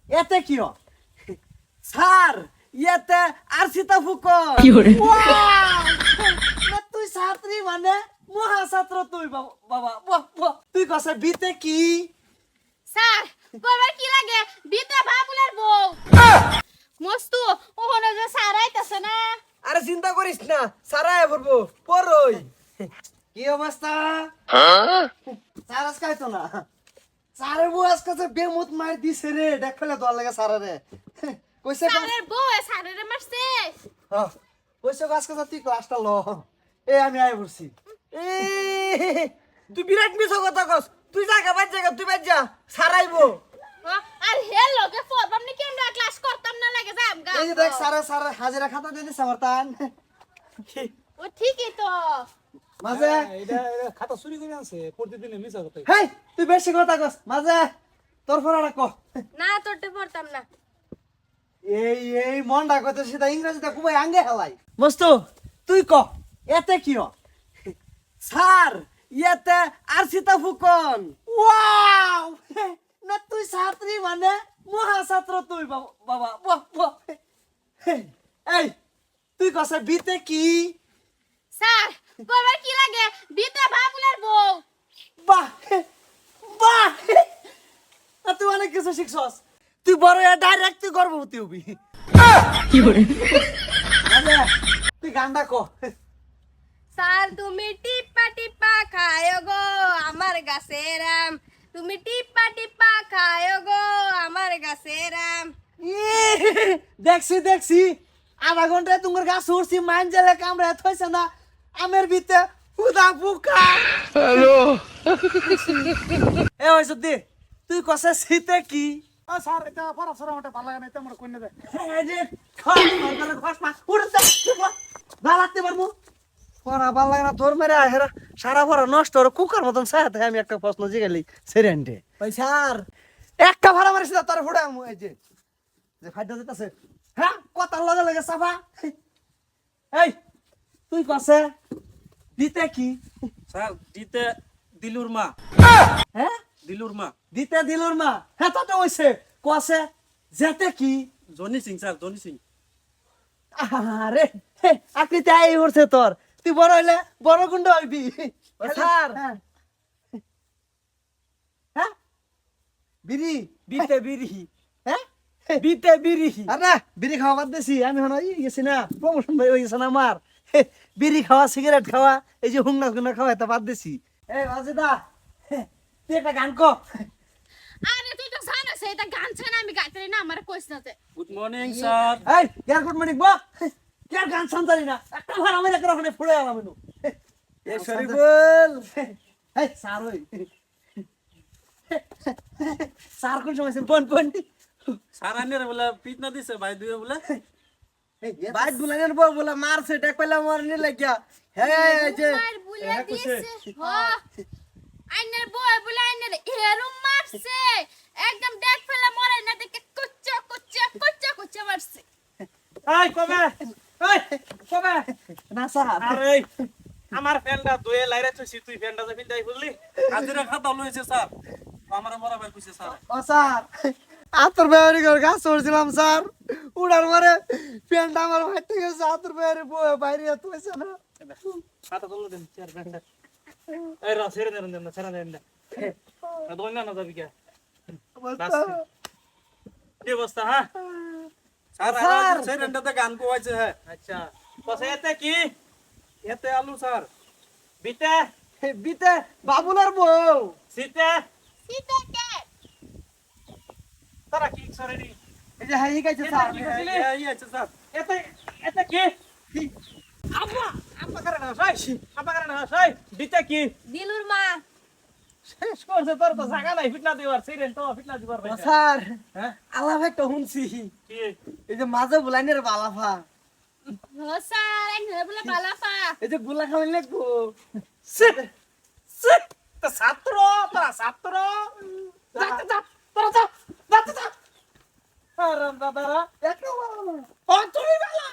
এতে কি স্যার ইয়েতে আর সীতা ফুকন তুই ছাত্রী মানে মহা ছাত্র তুই বাবা বাহ বাহ তুই কসে বিতে কি স্যার কবার কি লাগে বিতে বাবুলের বউ মস্তু ওখানে যে স্যার আইতাছে না আরে চিন্তা করিস না সারায় পড়বো পরই কি অবস্থা স্যার আজকে আইতো না স্যারের বউ আজকে যে বেমত মার দিছে রে দেখ ফেলে দল লাগে স্যারে কইছে স্যারের বউ স্যারের মারছে হ্যাঁ কইছে আজকে তুই ক্লাসটা ল এ আমি আই পড়ছি এ তুই বিরাট মিছো কথা কস তুই জায়গা বাজ জায়গা তুই বাজ যা সারাইবো আর হে লগে পড়বাম নি কেমনে ক্লাস করতাম না লাগে যাম গা এই যে দেখ সারা হাজিরা খাতা দিয়ে দিছে আমার তান ও ঠিকই তো মাঝে এটা খাতা চুরি করে আনছে প্রতিদিনে মিছা কথা হেই তুই বেশি কথা কস মাঝে তোর ফরাটা ক না তোরতে পড়তাম না এই মনটা কত সেটা ইংরেজিতে খুবই আঙ্গে হেলাই বস্তু তুই ক এতে কি স্যার ইয়েতে আর সীতা ফুকন ওয়াও না তুই ছাত্রী মানে মহা ছাত্র তুই বাবা বাহ বাহ এই তুই কসে বিতে কি স্যার কবার কি লাগে বিতে বাবুলের বউ বাহ বাহ তুই অনেক কিছু শিখছস তুই বড় ডাইরেক্ট তুই গর্ভবতী হবি কি করে তুই গানটা ক স্যার তুমি টিপা টিপা খায়ো গো আমার গাছের আম তুমি টিপা টিপা খায়ো গো আমার গাছের আম দেখছি আধা ঘন্টায় তোমার গাছ উঠছি মাইন জেলে কামড়ে থইছে না আমের ভিতরে হুদা ফুকা হ্যালো এ হইছ দি তুই কসে শীতে কি ও স্যার এটা পড়াশোনা মোটে ভালো লাগে না এটা আমরা কইনে দেয় এই যে খস মার খস মা উড়তে ভালাতে পারমু পড়া ভাল লাগে না তোর মেরে আহেরা সারা পড়া নষ্ট হলো কুকার মতন সাথে আমি একটা প্রশ্ন জিগালি সেরেন্ডে ভাই স্যার একটা ভাড়া মারিস না তোর ফুড়ে এই যে ফাইদা দিতেছে হ্যাঁ কথা লাগে লাগে সাফা এই তুই কসে দিতে কি স্যার দিতে দিলুর মা হ্যাঁ দিলুর মা দিতে দিলুর মা হ্যাঁ তো হইছে কসে যেতে কি Johnny Singh sir Johnny Singh আরে আকৃতি আই উঠছে তোর তুই বড় হইলে বড় গুন্ড হইবি স্যার হ্যাঁ বিড়ি বিতে বিরি হ্যাঁ বিতে বিরি আরে বিড়ি খাওয়া বাদ দিছি আমি হন ই গেছি না প্রমোশন হয়ে গেছে না আমার বিড়ি খাওয়া সিগারেট খাওয়া এই যে হুংনা গুনা খাওয়া এটা বাদ দিছি এই বাজেদা তুই একটা গান ক আরে তুই তো জানিস এটা গান ছাড়া আমি গাইতে না আমার কইছ না তে গুড মর্নিং স্যার এই কেয়ার গুড মর্নিং বা কেয়ার গান শুনতারি না একটা ভাড়া আমি একটা ওখানে ফুড়ে আলাম নু এ শরীফুল এই স্যার ওই স্যার কোন সময় পন স্যার আনের বলে পিট না দিছে ভাই দুই বলে বাইট বুলানের বউ বলে মারছে টেক পেলা মরনি লাগিয়া হে এই যে মার বুলিয়া দিয়েছে হ আইনের বউ বলে আইনের হেরুম মারছে একদম দেখ ফেলে মরে না দেখে কুচ্চা কুচ্চা কুচ্চা কুচ্চা মারছে এই কবে না স্যার আরে আমার ফ্যানটা দুয়ে লাইরে তুই তুই ফ্যানটা যে ফিল্ডাই বললি হাজিরা খাতা লইছে স্যার আমার মরা ভাই কইছে স্যার ও স্যার আতর বেয়ারি ঘর গাছ উড়ছিলাম স্যার উড়ার পরে প্যান্টটা আমার ভাই থেকে আতর বেয়ারি বাইরে তুইছে না খাতা তুলে দেন চেয়ার ফ্যানটা এই রা ছেড়ে দেন দোন না যাবি কে কি অবস্থা হ্যাঁ স্যার স্যার। ছেড়েন্টাতে গান কোয়াইছে হ্যাঁ আচ্ছা কসে এতে কি এতে আলু স্যার বিতে বিতে বাবুলার বউ সিতে সিতে কে তারা কি সরেডি এই যে হাই গাইছে স্যার এই আছে স্যার এতে এতে কি আব্বা করে না সাই বিতে কি দিলুর মা শেষ করছে তোর তো জায়গা নাই ফিটনা দিবার সিরেন তো ফিটনা দিবার ও স্যার হ্যাঁ আলাপ একটা শুনছি কি এই যে মাঝে বুলাইনের বালাফা হ স্যার আইনের বলে বালাফা এই যে গুলা খাওয়াই লাগবো তো ছাত্র তোরা ছাত্র তোরা যা আরাম দাদারা একটা ও তুমি বেলা